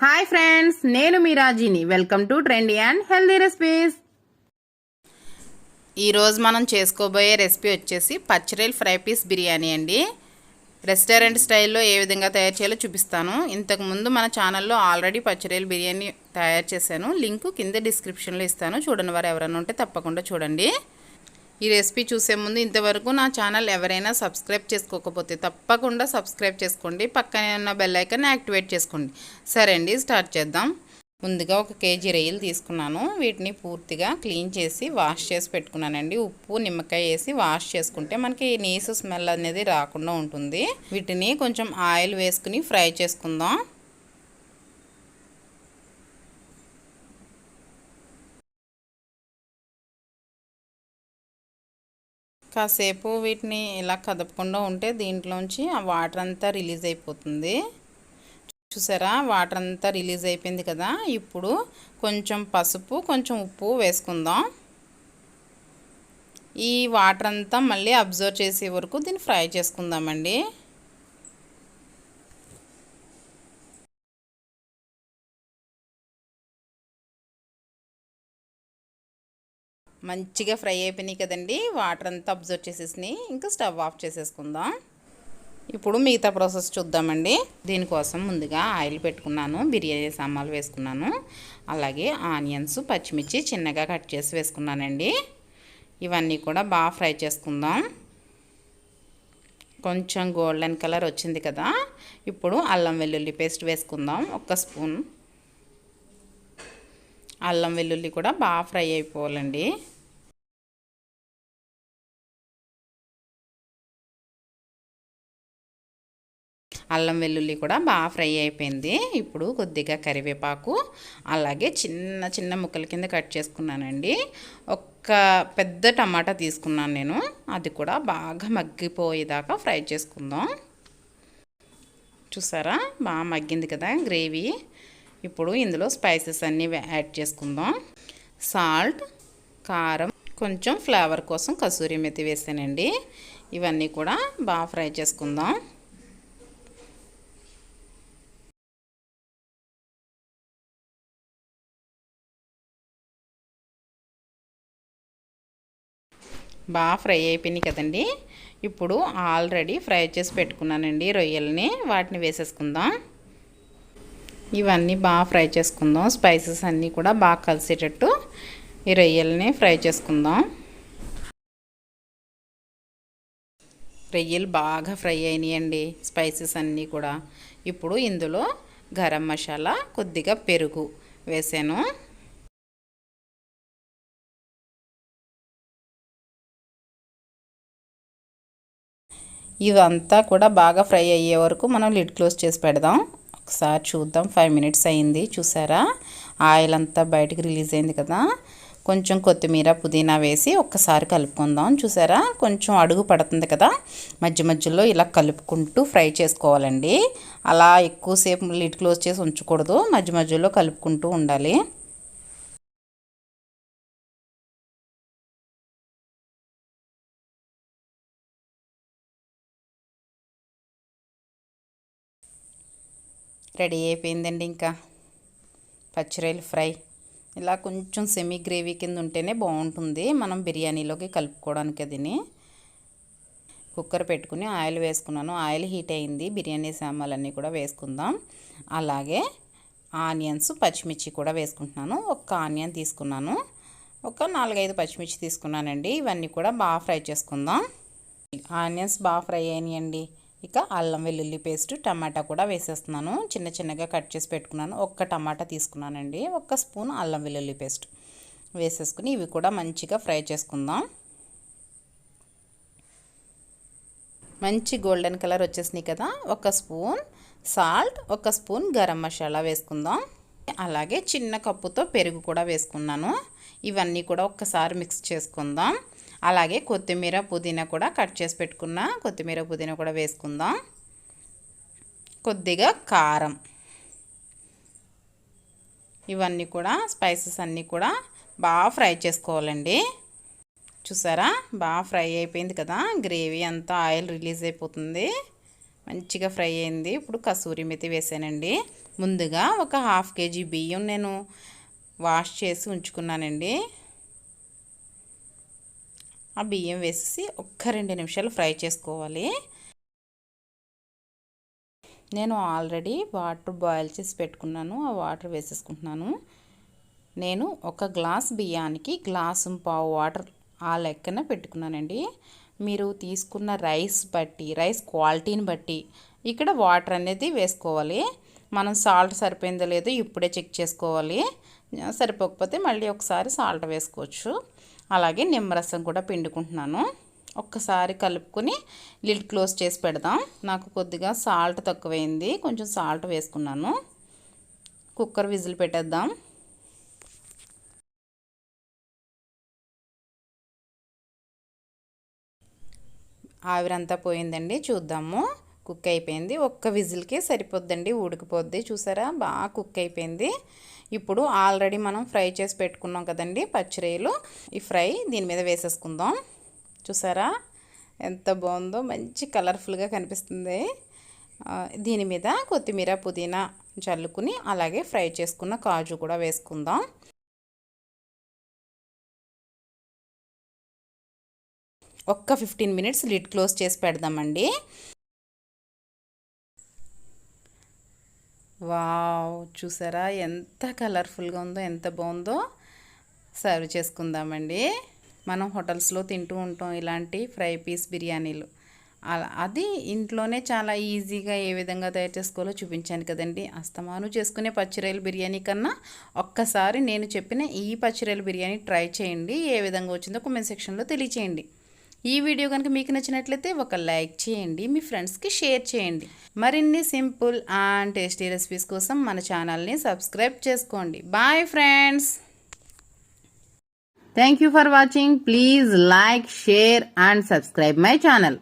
Hi friends, నేను మీ రాజీని. Welcome to trendy and healthy recipes. ఈరోజు మనం చేసుకోబోయే రెసిపీ వచ్చేసి పచ్చిరొయ్యల ఫ్రై పీస్ బిర్యానీ అండి. రెస్టారెంట్ స్టైల్లో ఏ విధంగా తయారు చేయాలో చూపిస్తాను. ఇంతకుముందు మన ఛానల్లో ఆల్రెడీ పచ్చిరొయ్యల బిర్యానీ తయారు చేశాను. లింకు కింద డిస్క్రిప్షన్లో ఇస్తాను. చూడని వారు ఎవరైనా ఉంటే తప్పకుండా చూడండి. ఈ రెసిపీ చూసే ముందు ఇంతవరకు నా ఛానల్ ఎవరైనా సబ్స్క్రైబ్ చేసుకోకపోతే తప్పకుండా సబ్స్క్రైబ్ చేసుకోండి. పక్కనే ఉన్న బెల్ ఐకాన్ యాక్టివేట్ చేసుకోండి. సరే అండి, స్టార్ట్ చేద్దాం. ముందుగా 1 కేజీ రొయ్యలు తీసుకున్నాను. వీటిని పూర్తిగా క్లీన్ చేసి వాష్ చేసి పెట్టుకున్నానండి. ఉప్పు, నిమ్మకాయ వేసి వాష్ చేసుకుంటే మనకి నీసు స్మెల్ అనేది రాకుండా ఉంటుంది. వీటిని కొంచెం ఆయిల్ వేసుకుని ఫ్రై చేసుకుందాం. కాసేపు వీటిని ఇలా కదపకుండా ఉంటే దీంట్లోంచి ఆ వాటర్ అంతా రిలీజ్ అయిపోతుంది. చూసారా, వాటర్ అంతా రిలీజ్ అయిపోయింది కదా. ఇప్పుడు కొంచెం పసుపు, కొంచెం ఉప్పు వేసుకుందాం. ఈ వాటర్ అంతా మళ్ళీ అబ్జర్వ్ చేసే వరకు దీన్ని ఫ్రై చేసుకుందామండి. మంచిగా ఫ్రై అయిపోయినాయి కదండి. వాటర్ అంతా అబ్జర్వ్ చేసేసినాయి. ఇంకా స్టవ్ ఆఫ్ చేసేసుకుందాం. ఇప్పుడు మిగతా ప్రాసెస్ చూద్దామండి. దీనికోసం ముందుగా ఆయిల్ పెట్టుకున్నాను. బిర్యానీ సామాన్లు వేసుకున్నాను. అలాగే ఆనియన్స్, పచ్చిమిర్చి చిన్నగా కట్ చేసి వేసుకున్నానండి. ఇవన్నీ కూడా బాగా ఫ్రై చేసుకుందాం. కొంచెం గోల్డెన్ కలర్ వచ్చింది కదా. ఇప్పుడు అల్లం వెల్లుల్లి పేస్ట్ వేసుకుందాం. 1 స్పూన్ అల్లం వెల్లుల్లి కూడా బాగా ఫ్రై అయిపోవాలండి. అల్లం వెల్లుల్లి కూడా బాగా ఫ్రై అయిపోయింది. ఇప్పుడు కొద్దిగా కరివేపాకు, అలాగే చిన్న చిన్న ముక్కల కింద కట్ చేసుకున్నానండి. 1 పెద్ద టమాటా తీసుకున్నాను నేను. అది కూడా బాగా మగ్గిపోయేదాకా ఫ్రై చేసుకుందాం. చూసారా, బాగా మగ్గింది కదా గ్రేవీ. ఇప్పుడు ఇందులో స్పైసెస్ అన్నీ యాడ్ చేసుకుందాం. సాల్ట్, కారం, కొంచెం ఫ్లేవర్ కోసం కసూరి మెతి వేసానండి. ఇవన్నీ కూడా బాగా ఫ్రై చేసుకుందాం. బాగా ఫ్రై అయిపోయినాయి కదండి. ఇప్పుడు ఆల్రెడీ ఫ్రై చేసి పెట్టుకున్నానండి రొయ్యల్ని. వాటిని వేసేసుకుందాం. ఇవన్నీ బాగా ఫ్రై చేసుకుందాం. స్పైసెస్ అన్నీ కూడా బాగా కలిసేటట్టు ఈ రొయ్యల్ని ఫ్రై చేసుకుందాం. రొయ్యలు బాగా ఫ్రై అయినాయండి, స్పైసెస్ అన్నీ కూడా. ఇప్పుడు ఇందులో గరం మసాలా, కొద్దిగా పెరుగు వేసాను. ఇవంతా కూడా బాగా ఫ్రై అయ్యే వరకు మనం లిడ్ క్లోజ్ చేసి పెడదాం. ఒకసారి చూద్దాం. 5 మినిట్స్ అయింది. చూసారా, ఆయిల్ అంతా బయటికి రిలీజ్ అయింది కదా. కొంచెం కొత్తిమీర, పుదీనా వేసి ఒక్కసారి కలుపుకుందాం. చూసారా, కొంచెం అడుగు పడుతుంది కదా. మధ్య మధ్యలో ఇలా కలుపుకుంటూ ఫ్రై చేసుకోవాలండి. అలా ఎక్కువసేపు లిడ్ క్లోజ్ చేసి ఉంచకూడదు. మధ్య మధ్యలో కలుపుకుంటూ ఉండాలి. రెడీ అయిపోయిందండి. ఇంకా పచ్చిరొయ్యల ఫ్రై ఇలా కొంచెం సెమీ గ్రేవీ కింద ఉంటేనే బాగుంటుంది మనం బిర్యానీలోకి కలుపుకోవడానికి. అదిని కుక్కర్ పెట్టుకుని ఆయిల్ వేసుకున్నాను. ఆయిల్ హీట్ అయింది. బిర్యానీ సామాన్లన్నీ కూడా వేసుకుందాం. అలాగే ఆనియన్స్, పచ్చిమిర్చి కూడా వేసుకుంటున్నాను. 1 ఆనియన్ తీసుకున్నాను. 4-5 పచ్చిమిర్చి తీసుకున్నానండి. ఇవన్నీ కూడా బాగా ఫ్రై చేసుకుందాం. ఆనియన్స్ బాగా ఫ్రై అయినాయండి. ఇక అల్లం వెల్లుల్లి పేస్ట్, టమాటా కూడా వేసేస్తున్నాను. చిన్న చిన్నగా కట్ చేసి పెట్టుకున్నాను. 1 టమాటా తీసుకున్నానండి. 1 స్పూన్ అల్లం వెల్లుల్లి పేస్ట్ వేసేసుకుని ఇవి కూడా మంచిగా ఫ్రై చేసుకుందాం. మంచి గోల్డెన్ కలర్ వచ్చేసినాయి కదా. 1 spoon salt, 1 spoon garam masala వేసుకుందాం. అలాగే చిన్న కప్పుతో పెరుగు కూడా వేసుకున్నాను. ఇవన్నీ కూడా ఒక్కసారి మిక్స్ చేసుకుందాం. అలాగే కొత్తిమీర, పుదీనా కూడా కట్ చేసి పెట్టుకున్న కొత్తిమీర, పుదీనా కూడా వేసుకుందాం. కొద్దిగా కారం. ఇవన్నీ కూడా స్పైసెస్ అన్నీ కూడా బాగా ఫ్రై చేసుకోవాలండి. చూసారా, బాగా ఫ్రై అయిపోయింది కదా. గ్రేవీ అంతా ఆయిల్ రిలీజ్ అయిపోతుంది. మంచిగా ఫ్రై అయింది. ఇప్పుడు కసూరి మెతి వేసానండి. ముందుగా ఒక 1/2 kg బియ్యం నేను వాష్ చేసి ఉంచుకున్నానండి. ఆ బియ్యం వేసేసి ఒక్క 2 నిమిషాలు ఫ్రై చేసుకోవాలి. నేను ఆల్రెడీ వాటర్ బాయిల్ చేసి పెట్టుకున్నాను. ఆ వాటర్ వేసేసుకుంటున్నాను. నేను ఒక గ్లాస్ బియ్యానికి 1.5 గ్లాసు వాటర్ ఆ లెక్కన పెట్టుకున్నానండి. మీరు తీసుకున్న రైస్ బట్టి, రైస్ క్వాలిటీని బట్టి ఇక్కడ వాటర్ అనేది వేసుకోవాలి. మనం సాల్ట్ సరిపోయిందో లేదో ఇప్పుడే చెక్ చేసుకోవాలి. సరిపోకపోతే మళ్ళీ ఒకసారి సాల్ట్ వేసుకోవచ్చు. అలాగే నిమ్మరసం కూడా పిండుకుంటున్నాను. ఒక్కసారి కలుపుకొని లిడ్ క్లోజ్ చేసి పెడదాం. నాకు కొద్దిగా సాల్ట్ తక్కువైంది, కొంచెం సాల్ట్ వేసుకున్నాను. కుక్కర్ విజిల్ పెట్టేద్దాం. ఆవిరంతా పోయిందండి, చూద్దాము. కుక్ అయిపోయింది. ఒక్క విజిల్కే సరిపోద్దండి, ఉడికిపోద్ది. చూసారా, బాగా కుక్ అయిపోయింది. ఇప్పుడు ఆల్రెడీ మనం ఫ్రై చేసి పెట్టుకున్నాం కదండి పచ్చిరొయ్యలు, ఈ ఫ్రై దీని మీద వేసేసుకుందాం. చూసారా ఎంత బాగుందో, మంచి కలర్ఫుల్గా కనిపిస్తుంది. దీని మీద కొత్తిమీర పుదీనా చల్లుకుని అలాగే ఫ్రై చేసుకున్న కాజు కూడా వేసుకుందాం. ఒక్క 15 మినిట్స్ లిడ్ క్లోజ్ చేసి పెడదామండి. వావ్, చూసారా ఎంత కలర్ఫుల్గా ఉందో, ఎంత బాగుందో. సర్వ్ చేసుకుందామండి. మనం హోటల్స్లో తింటూ ఉంటాం ఇలాంటి ఫ్రై పీస్ బిర్యానీలు. అది ఇంట్లోనే చాలా ఈజీగా ఏ విధంగా తయారు చేసుకోవాలో చూపించాను కదండి. అస్తమాను చేసుకునే పచ్చిరొయ్యల బిర్యానీ కన్నా ఒక్కసారి నేను చెప్పిన ఈ పచ్చిరొయ్యల బిర్యానీ ట్రై చేయండి. ఏ విధంగా వచ్చిందో కామెంట్ సెక్షన్లో తెలియచేయండి. ఈ వీడియో కనుక మీకు నచ్చినట్లయితే ఒక లైక్ చేయండి, మీ ఫ్రెండ్స్కి షేర్ చేయండి. మరిన్ని సింపుల్ అండ్ టేస్టీ రెసిపీస్ కోసం మన ఛానల్ని సబ్స్క్రైబ్ చేసుకోండి. Bye friends. Thank you for watching. Please like, share and subscribe my channel.